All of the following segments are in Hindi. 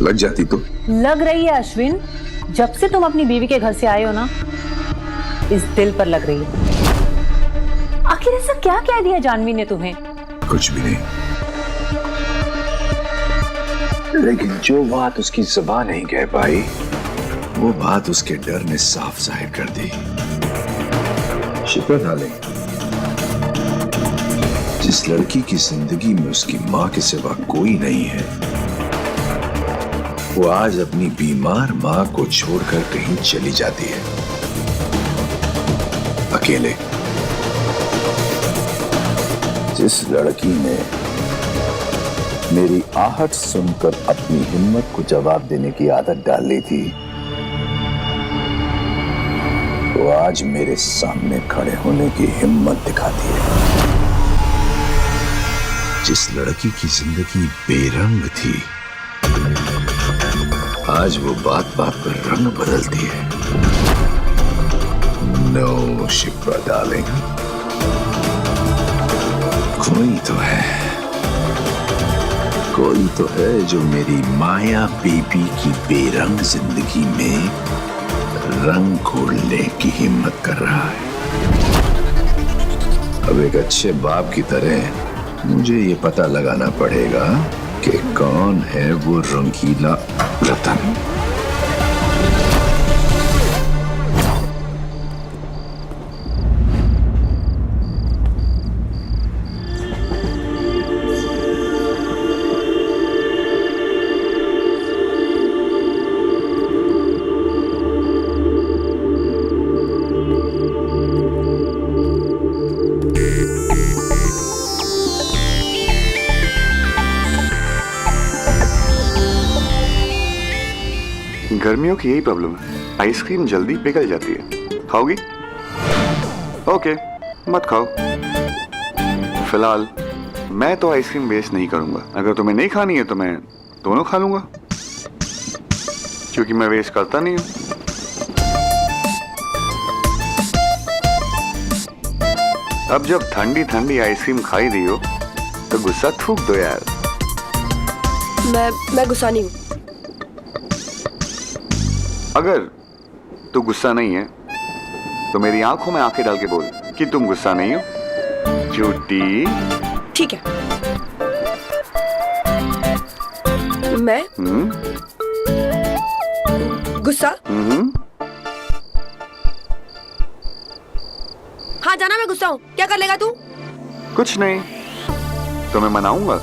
लग जाती तो? लग रही है अश्विन, जब से तुम अपनी बीवी के घर से आए हो ना, इस दिल पर लग रही है। आखिर ऐसा क्या कह दिया जानवी ने तुम्हें? कुछ भी नहीं, लेकिन जो बात उसकी जुबान नहीं कह पाई, वो बात उसके डर ने साफ जाहिर कर दी। शिप्रा डार्लिंग, जिस लड़की की जिंदगी में उसकी मां के सिवा कोई नहीं है, वो आज अपनी बीमार मां को छोड़कर कहीं चली जाती है, अकेले। जिस लड़की ने मेरी आहट सुनकर अपनी हिम्मत को जवाब देने की आदत डाल ली थी, वो आज मेरे सामने खड़े होने की हिम्मत दिखाती है। जिस लड़की की जिंदगी बेरंग थी, आज वो बात बात पर रंग बदलती है। नो शिप्रा डार्लिंग, कोई तो है जो मेरी माया बेबी की बेरंग जिंदगी में रंग घोलने की हिम्मत कर रहा है। अब एक अच्छे बाप की तरह मुझे ये पता लगाना पड़ेगा कि कौन है वो रंगीला रतन। गर्मियों की यही प्रॉब्लम है, आइसक्रीम जल्दी पिघल जाती है। खाओगी? ओके, मत खाओ। फिलहाल मैं तो आइसक्रीम वेस्ट नहीं करूंगा। अगर तुम्हें नहीं खानी है तो मैं दोनों खा लूंगा, क्योंकि मैं वेस्ट करता नहीं हूं। अब जब ठंडी ठंडी आइसक्रीम खाई रही हो तो गुस्सा थूक दो यार। मैं गुस्सा नहीं हूं। अगर तू गुस्सा नहीं है तो मेरी आंखों में आंखें डाल के बोल कि तुम गुस्सा नहीं हो। झूठी। ठीक है। मैं गुस्सा? हाँ जाना, मैं गुस्सा हूँ। क्या कर लेगा तू? कुछ नहीं, तुम्हें मनाऊंगा।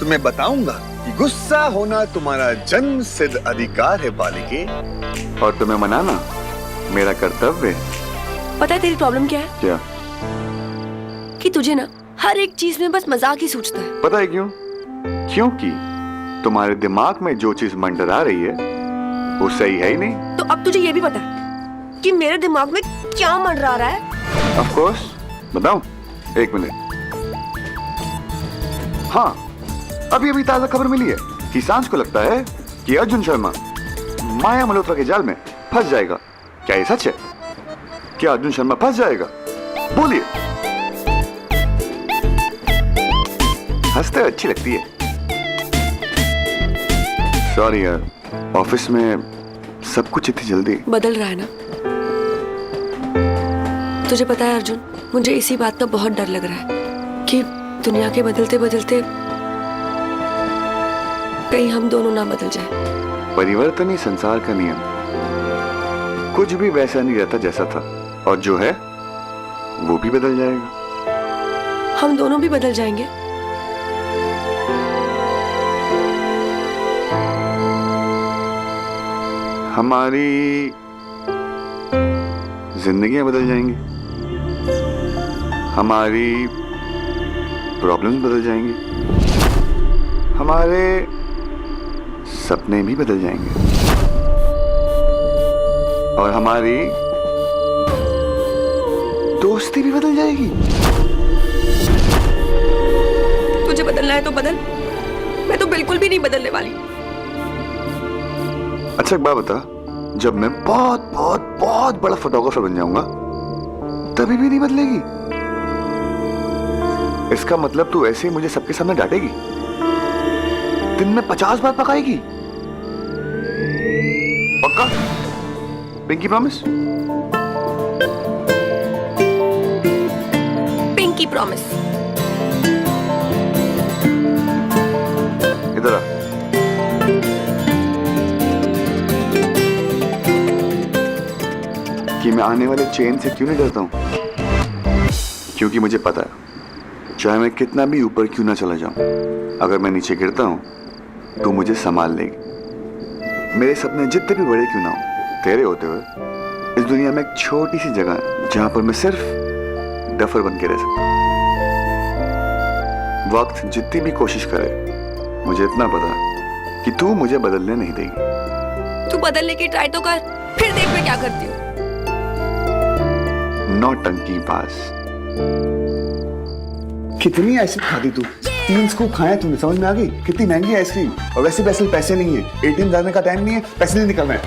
तुम्हें बताऊंगा कि गुस्सा होना तुम्हारा जन्म सिद्ध अधिकार है बालिके, और तुम्हें मनाना मेरा कर्तव्य है। पता है तेरी प्रॉब्लम क्या है? क्या? कि तुझे ना हर एक चीज में बस मजाक ही सूझता है। पता है क्यों? क्योंकि तुम्हारे दिमाग में जो चीज मंडरा रही है वो सही है ही नहीं। तो अब तुझे ये भी पता है कि मेरे दिमाग में क्या मंडरा रहा है? ऑफ कोर्स, बताऊं? एक मिनट। हाँ, अभी ताजा खबर मिली है कि सांझ को लगता है कि अर्जुन शर्मा माया मल्होत्रा के जाल में फंस जाएगा। क्या ये सच है? क्या अर्जुन शर्मा फंस जाएगा? बोलिए। हंसते अच्छी लगती है। सॉरी यार, ऑफिस में सब कुछ इतनी जल्दी बदल रहा है ना। तुझे पता है अर्जुन, मुझे इसी बात का बहुत डर लग रहा है कि दुनिया के बदलते बदलते कहीं हम दोनों ना बदल जाए। परिवर्तन ही संसार का नियम। कुछ भी वैसा नहीं रहता जैसा था, और जो है वो भी बदल जाएगा। हम दोनों भी बदल जाएंगे। हमारी जिंदगियां बदल जाएंगी, हमारी प्रॉब्लम्स बदल जाएंगी, हमारे सपने भी बदल जाएंगे, और हमारी दोस्ती भी बदल जाएगी। तुझे बदलना है तो बदल, मैं तो बिल्कुल भी नहीं बदलने वाली। अच्छा एक बात बता, जब मैं बहुत बहुत बहुत बड़ा फोटोग्राफर बन जाऊंगा तभी भी नहीं बदलेगी? इसका मतलब तू ऐसे ही मुझे सबके सामने डांटेगी, दिन में 50 बार पकाएगी, पक्का? Pinky promise? Pinky promise. इधर आ। कि मैं आने वाले चेन से क्यों नहीं डरता हूं? क्योंकि मुझे पता है चाहे मैं कितना भी ऊपर क्यों ना चला जाऊं, अगर मैं नीचे गिरता हूं तो मुझे संभाल लेगी। मेरे सपने जितने भी बड़े क्यों ना हो, तेरे होते हुए इस दुनिया में एक छोटी सी जगह है जहां पर मैं सिर्फ डफर बन के रह सकता हूं। वक्त जितनी भी कोशिश करे, मुझे इतना पता कि तू मुझे बदलने नहीं देगी। तू बदलने की ट्राई तो कर, फिर देख मैं क्या करती हूँ। नौटंकी बाज। कितनी आइसक्रीम खाती तू? 3 स्कूप खाए तूने, समझ में आ गई? कितनी महंगी आइसक्रीम, और वैसे पैसे नहीं है, ATM जाने का टाइम नहीं है, पैसे नहीं निकलना है।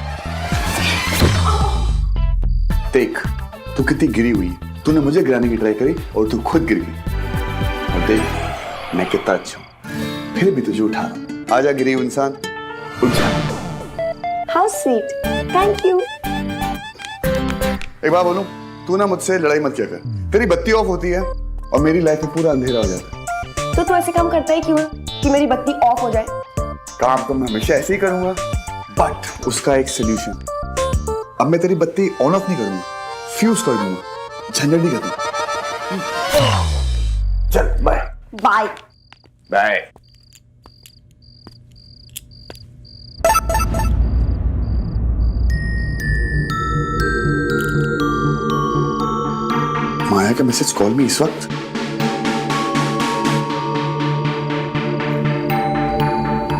देख तू कितनी गिरी हुई है, तूने मुझे गिराने की ट्राई करी और तू खुद गिर गई। और देख मैं कितना अच्छा हूं, फिर भी तुझे उठा रहा हूं। आजा गिरी हुई इंसान, उठ जा। How sweet, thank you. एक बात बोलूं, तू ना मुझसे लड़ाई मत किया कर। तेरी बत्ती ऑफ होती है और मेरी लाइफ में पूरा अंधेरा हो जाता है। तो तू ऐसे काम करता ही क्यों है कि मेरी बत्ती ऑफ हो जाए? काम तो मैं हमेशा ऐसे ही करूंगा, बट उसका एक सोल्यूशन। अब मैं तेरी बत्ती ऑन ऑफ नहीं करूंगा, फ्यूज कर दूंगा, झंझट नहीं करूंगा। चल बाय बाय बाय। माया का मैसेज कॉल में इस वक्त?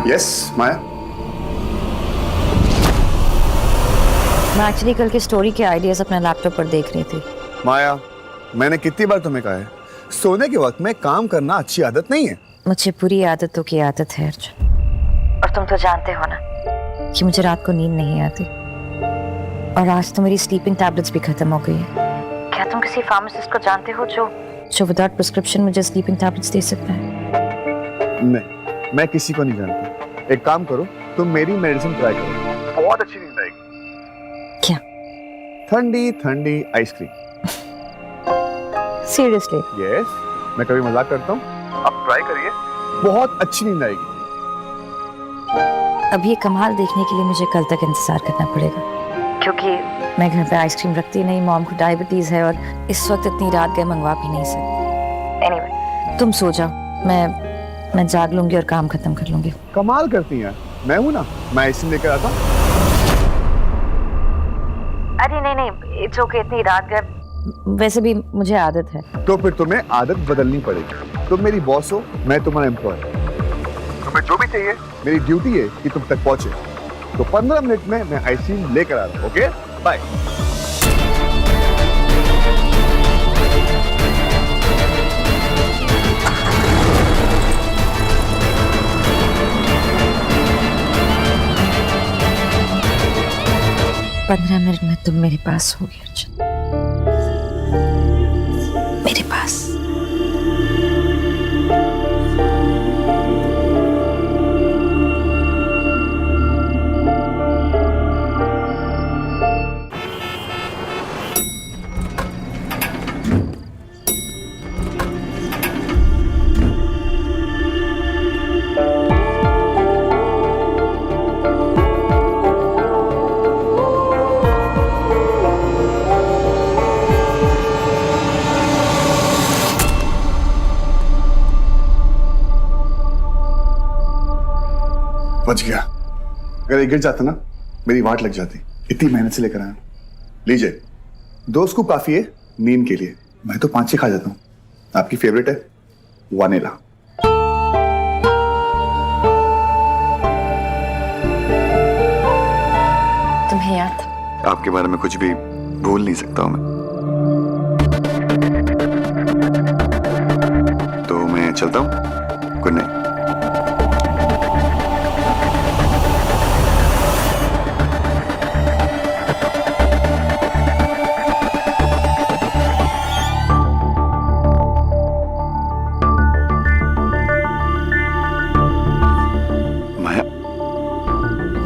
यस माया। मैं एक्चुअली कल की स्टोरी के आइडियाज अपने लैपटॉप पर देख रही थी। माया, मैंने कितनी बार तुम्हें कहा है, सोने के वक्त में काम करना अच्छी आदत नहीं है। मुझे बुरी आदतों की आदत है अर्जुन, और तुम तो जानते हो ना कि मुझे रात को नींद नहीं आती, और आज तो मेरी स्लीपिंग टैबलेट्स भी खत्म हो गई है। क्या तुम किसी फार्मासिस्ट को जानते हो जो विदाउट प्रिस्क्रिप्शन मुझे स्लीपिंग टैबलेट्स दे सकता है? नहीं, मैं किसी को नहीं जानता। एक काम करो, तुम मेरी मेडिसिन ट्राई करो, बहुत अच्छी नींद आएगी। क्या? ठंडी ठंडी आइसक्रीम। सीरियसली? यस, मैं कभी मजाक करता हूँ, अब ट्राई करिए, बहुत अच्छी नींद आएगी। अब ये कमाल देखने के लिए मुझे कल तक इंतजार करना पड़ेगा, क्योंकि मैं घर पे आइसक्रीम रखती नहीं, मॉम को डायबिटीज है और इस वक्त इतनी रात गए मंगवा भी नहीं सकती। एनीवे, तुम सो जाओ, मैं जाग लूंगी और काम खत्म कर लूंगी। कमाल करती हैं, मैं हूं ना, मैं आइसक्रीम लेकर आता हूं। अरे नहीं, इट्स ओके, इतनी रात गए, वैसे भी मुझे आदत है। तो फिर तुम्हें आदत बदलनी पड़ेगी। तुम मेरी बॉस हो, मैं तुम्हारा एम्प्लॉय। तुम्हें जो भी चाहिए, मेरी ड्यूटी है कि तुम तक पहुंचे। तो 15 मिनट में मैं आइसक्रीम लेकर आ रहा हूं। Okay, bye. पंद्रह मिनट में तुम मेरे पास होगे अर्जुन, मेरे पास। बच गया। अगर ये गिर जाता ना, मेरी वाट लग जाती। इतनी मेहनत से लेकर आया। लीजिए, 2 स्कूप काफी है नींद के लिए। मैं तो 5-6 खा जाता हूँ। आपकी फेवरेट है वनीला। तुम्हें याद? आपके बारे में कुछ भी भूल नहीं सकता हूं मैं। तो मैं चलता हूँ। Good night.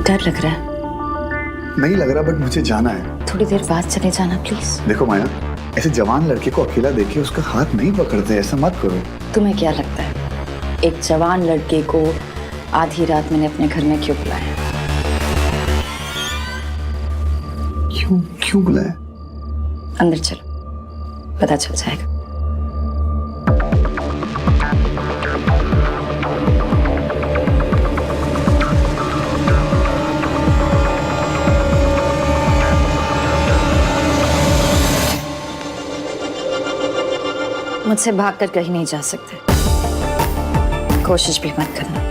डर लग रहा है? नहीं लग रहा, बट मुझे जाना है। थोड़ी देर बाद चले जाना प्लीज। देखो माया, ऐसे जवान लड़के को अकेला देखे उसका हाथ नहीं पकड़ते, ऐसा मत करो। तुम्हें क्या लगता है एक जवान लड़के को आधी रात मैंने अपने घर में क्यों बुलाया? क्यों बुलाया? अंदर चलो, पता चल जाएगा। मुझसे भागकर कहीं नहीं जा सकते, कोशिश भी मत करना।